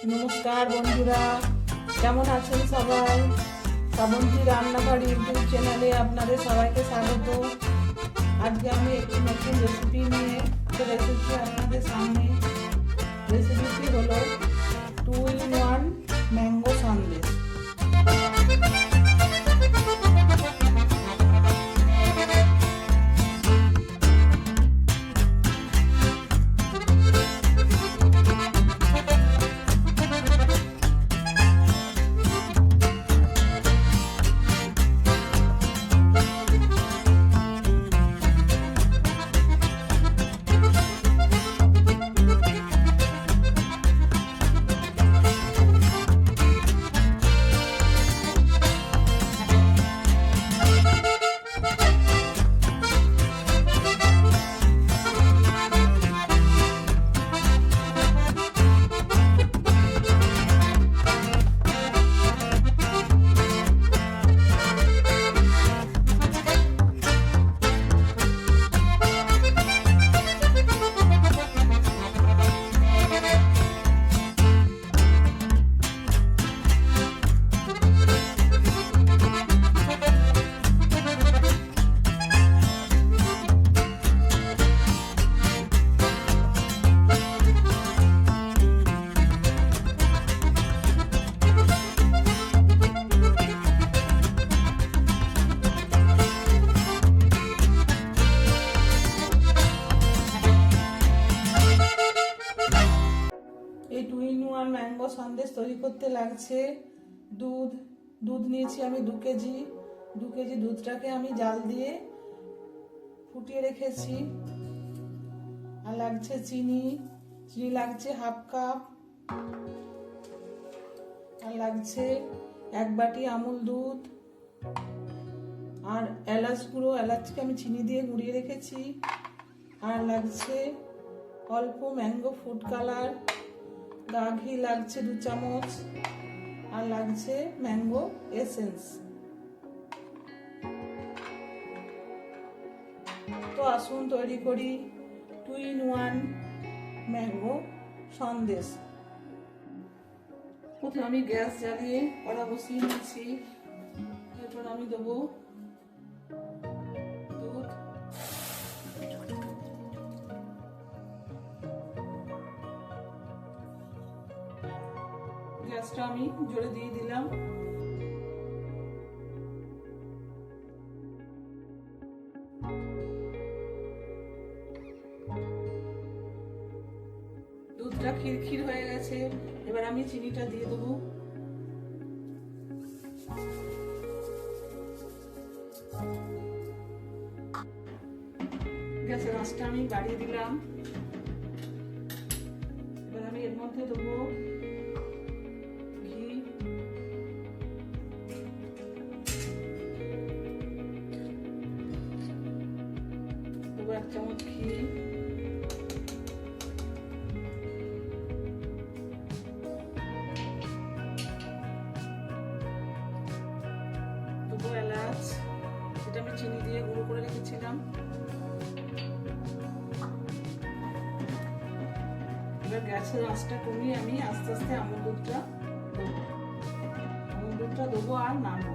নমস্কার বন্ধুরা, কেমন আছেন সবাই? শ্রাবন্তী রান্নাঘর ইউটিউব চ্যানেলে আপনাদের সবাইকে স্বাগত। আজকে আমি একটি নতুন রেসিপি নিয়ে চলে এসেছি আপনাদের সামনে। রেসিপিটি হলো 2-in-1 ম্যাঙ্গো সন্দেশ। এই 2-in-1 ম্যাঙ্গো সন্দেশ তৈরি করতে লাগছে দুধ নিয়েছি আমি 2 কেজি। 2 কেজি দুধটাকে আমি জাল দিয়ে ফুটিয়ে রেখেছি। আর লাগছে চিনি লাগছে হাফ কাপ। আর লাগছে 1 বাটি আমুল দুধ। আর এলাচ গুঁড়ো, এলাচকে আমি চিনি দিয়ে গুঁড়িয়ে রেখেছি। আর লাগছে অল্প ম্যাঙ্গো ফুড কালার। গা ঘি লাগছে 2 চামচ। আর লাগছে ম্যাঙ্গো এসেন্স। তো আসুন তৈরি করি 2-in-1 ম্যাঙ্গো সন্দেশ। প্রথমে আমি গ্যাস জ্বালিয়ে কড়া বসিয়ে নিচ্ছি। এরপর আমি দেবো দুধ। গ্যাসটা আমি জোরে দিয়ে দিলাম। দুধটা ক্ষীর হয়ে গেছে। এবার আমি চিনিটা দিয়ে দেবো। গ্যাসের আঁচটা আমি বাড়িয়ে দিলাম। এবার আমি এর মধ্যে দেবো ঘি। দেবো 1 চামচ ঘি। দেবো এলাচ, যেটা আমি চিনি দিয়ে গুঁড়ো করে রেখেছিলাম। এবার গ্যাসের আঁচটা কমিয়ে আমি আস্তে আস্তে আমুল দুধটা দেবো আর নাড়বো।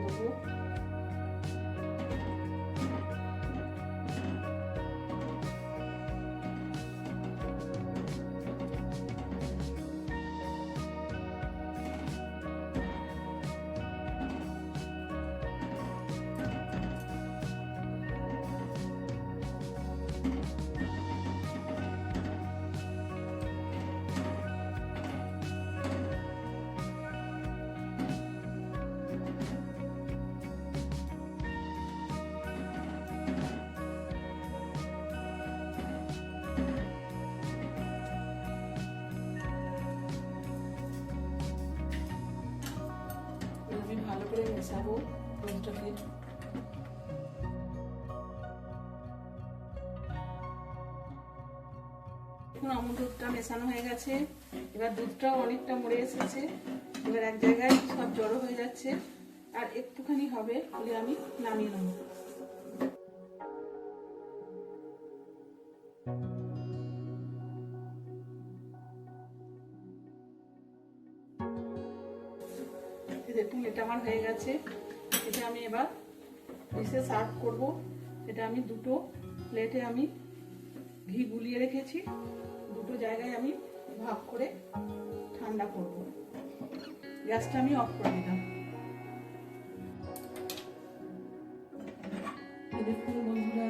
দেবো ভালো করে মেশাবো দুধটাকে। এখন আমুল দুধটা মেশানো হয়ে গেছে। এবার দুধটাও অনেকটা মরে এসেছে। এবার এক জায়গায় সব জড়ো হয়ে যাচ্ছে। আর একটুখানি হবে বলে আমি নামিয়ে নেব। দেখুন এটা আমার হয়ে গেছে। এটা আমি এবার ডিশে সার্ভ করব। এটা আমি দুটো প্লেটে আমি ঘি গুলিয়ে রেখেছি, দুটো জায়গায় আমি ভাগ করে ঠান্ডা করব। গ্যাসটা আমি অফ করে দিলাম। দেখুন বন্ধুরা,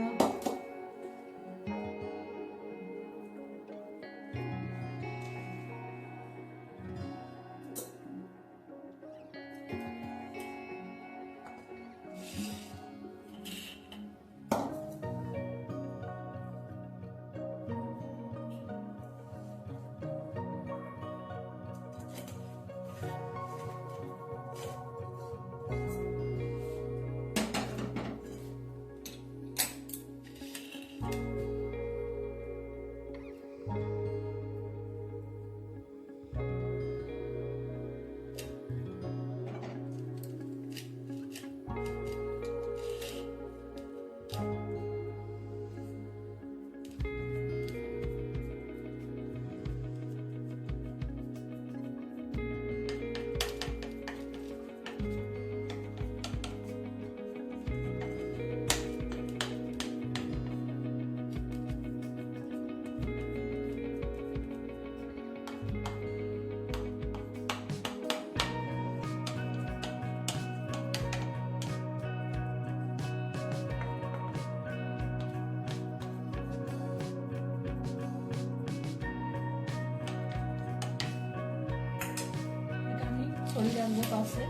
সরিয়ে রাখবো পাশে।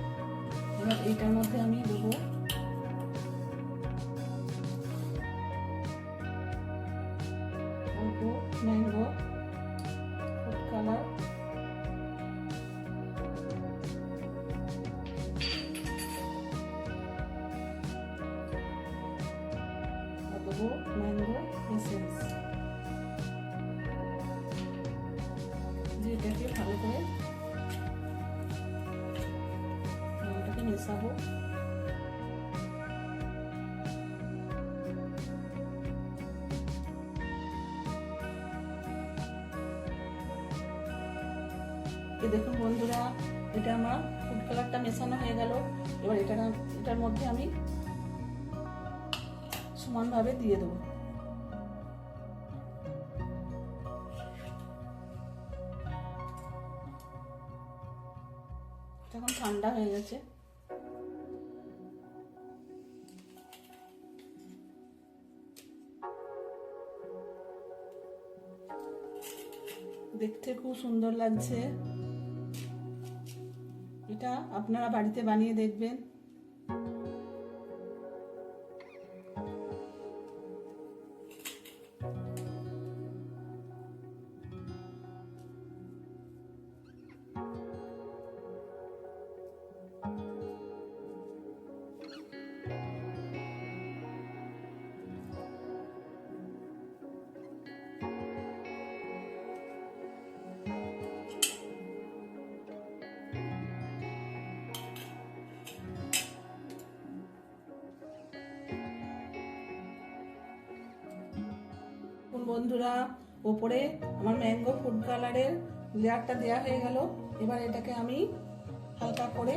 এবার এইটার মধ্যে আমি দেবো অল্প ম্যাঙ্গো ফুড কালার, দেবো ম্যাঙ্গো এসেন্স, যেটাকে ভালো করে মেশাবো। দেখুন বন্ধুরা, এটা আমার ফুড কালারটা মেশানো হয়ে গেল। এবার এটার মধ্যে আমি সমানভাবে দিয়ে দেবো। এখন ঠান্ডা হয়ে গেছে। দেখতে খুব সুন্দর লাগছে। এটা আপনারা বাড়িতে বানিয়ে দেখবেন। বন্ধুরা, ওপরে আমার ম্যাঙ্গো ফুড কালারের লেয়ারটা দেওয়া হয়ে গেল। এবার এটাকে আমি হালকা করে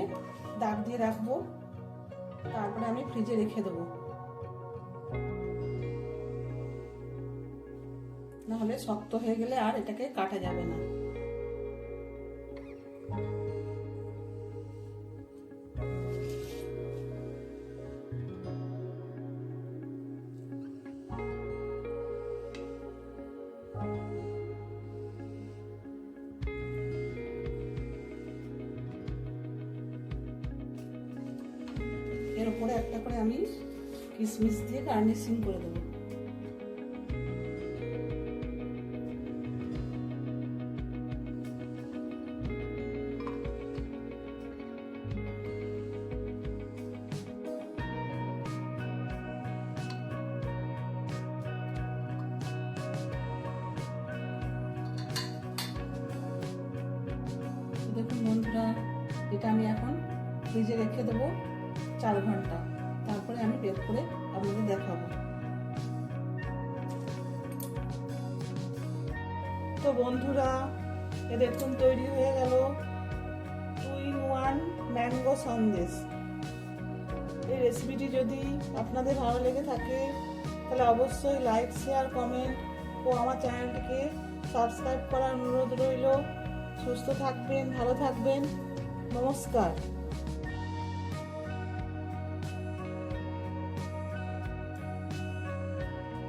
দাগ দিয়ে রাখবো, তারপরে আমি ফ্রিজে রেখে দেবো, নাহলে শক্ত হয়ে গেলে আর এটাকে কাটা যাবে না। এর উপরে একটা করে আমি কিশমিশ দিয়ে গার্নিশিং করে দেবো। দেখুন বন্ধুরা, এটা আমি এখন ফ্রিজে রেখে দেবো 4 ঘন্টা, তারপরে আমি বের করে আপনাদের দেখাবো। তো বন্ধুরা, এ দেখুন তৈরি হয়ে গেল 2 ইন 1 ম্যাঙ্গো সন্দেশ। এই রেসিপিটি যদি আপনাদের ভালো লেগে থাকে তাহলে অবশ্যই লাইক, শেয়ার, কমেন্ট ও আমার চ্যানেলটিকে সাবস্ক্রাইব করার অনুরোধ রইল। সুস্থ থাকবেন, ভালো থাকবেন। নমস্কার।